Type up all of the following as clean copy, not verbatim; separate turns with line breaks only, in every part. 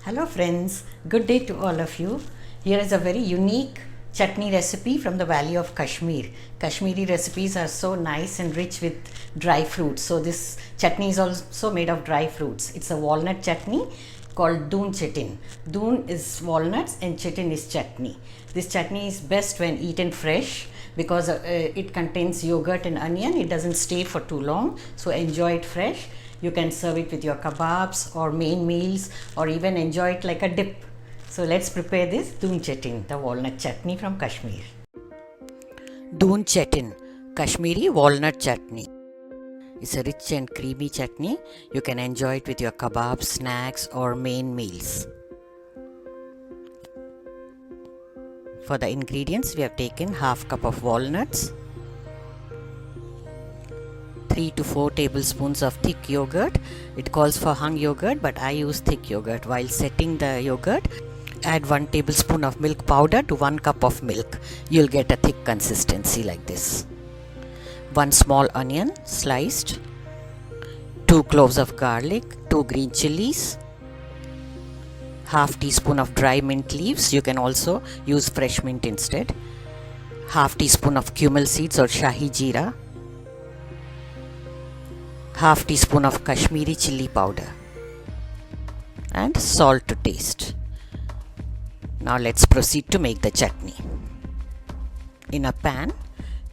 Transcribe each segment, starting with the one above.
Hello friends, good day to all of you. Here is a very unique chutney recipe from the valley of Kashmir. Kashmiri recipes are so nice and rich with dry fruits. So this chutney is also made of dry fruits. It's a walnut chutney called Doon Chetin. Doon is walnuts and Chetin is chutney. This chutney is best when eaten fresh because it contains yogurt and onion. It doesn't stay for too long, so enjoy it fresh. You can serve it with your kababs or main meals or even enjoy it like a dip. So let's prepare this Doon Chetin, the walnut chutney from Kashmir. Doon Chetin, Kashmiri Walnut Chutney. It's a rich and creamy chutney. You can enjoy it with your kebabs, snacks or main meals. For the ingredients, we have taken half cup of walnuts, 3 to 4 tablespoons of thick yogurt. It calls for hung yogurt, but I use thick yogurt. While setting the yogurt, add 1 tablespoon of milk powder to 1 cup of milk. You'll get a thick consistency like this. 1 small onion sliced, 2 cloves of garlic, 2 green chillies, half teaspoon of dry mint leaves. You can also use fresh mint instead. Half teaspoon of cumin seeds or Shahi jeera, half teaspoon of Kashmiri chilli powder, and salt to taste. Now let's proceed to make the chutney. In a pan,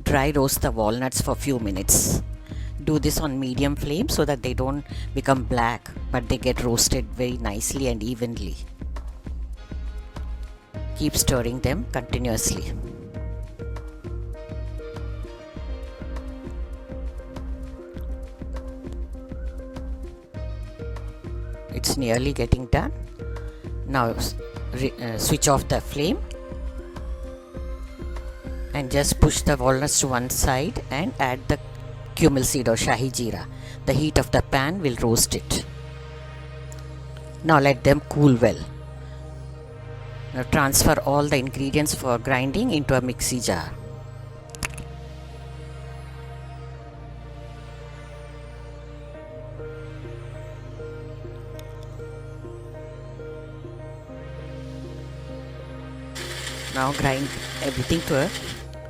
dry roast the walnuts for few minutes. Do this on medium flame so that they don't become black, but they get roasted very nicely and evenly. Keep stirring them continuously. It's nearly getting done. Now switch off the flame and just push the walnuts to one side and add the cumin seed or Shahi jeera. The heat of the pan will roast it. Now let them cool well. Now transfer all the ingredients for grinding into a mixie jar. Now grind everything to a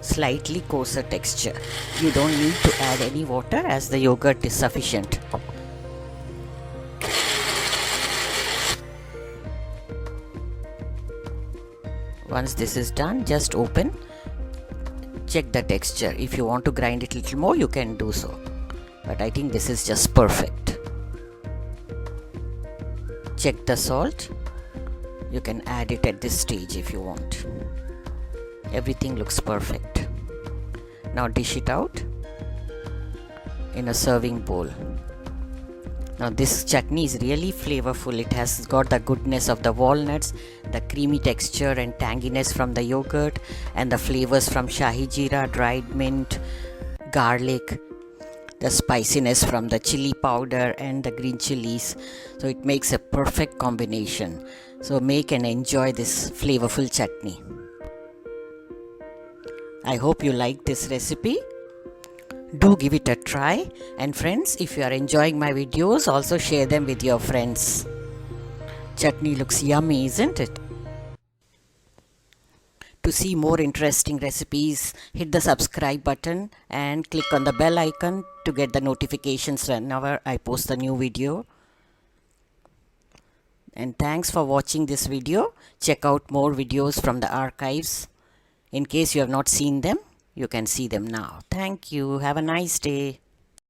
slightly coarser texture. You don't need to add any water as the yogurt is sufficient. Once this is done, just open. Check the texture. If you want to grind it a little more, you can do so. But I think this is just perfect. Check the salt. You can add it at this stage if you want. Everything looks perfect. Now dish it out in a serving bowl. Now this chutney is really flavorful. It has got the goodness of the walnuts, the creamy texture and tanginess from the yogurt, and the flavors from Shahi jeera, dried mint, garlic, the spiciness from the chili powder and the green chilies. So it makes a perfect combination. So make and enjoy this flavorful chutney. I hope you like this recipe. Do give it a try, and friends, if you are enjoying my videos, also share them with your friends. Chutney looks yummy, isn't it? To see more interesting recipes, hit the subscribe button and click on the bell icon to get the notifications whenever I post a new video. And thanks for watching this video. Check out more videos from the archives. In case you have not seen them, you can see them now. Thank you. Have a nice day.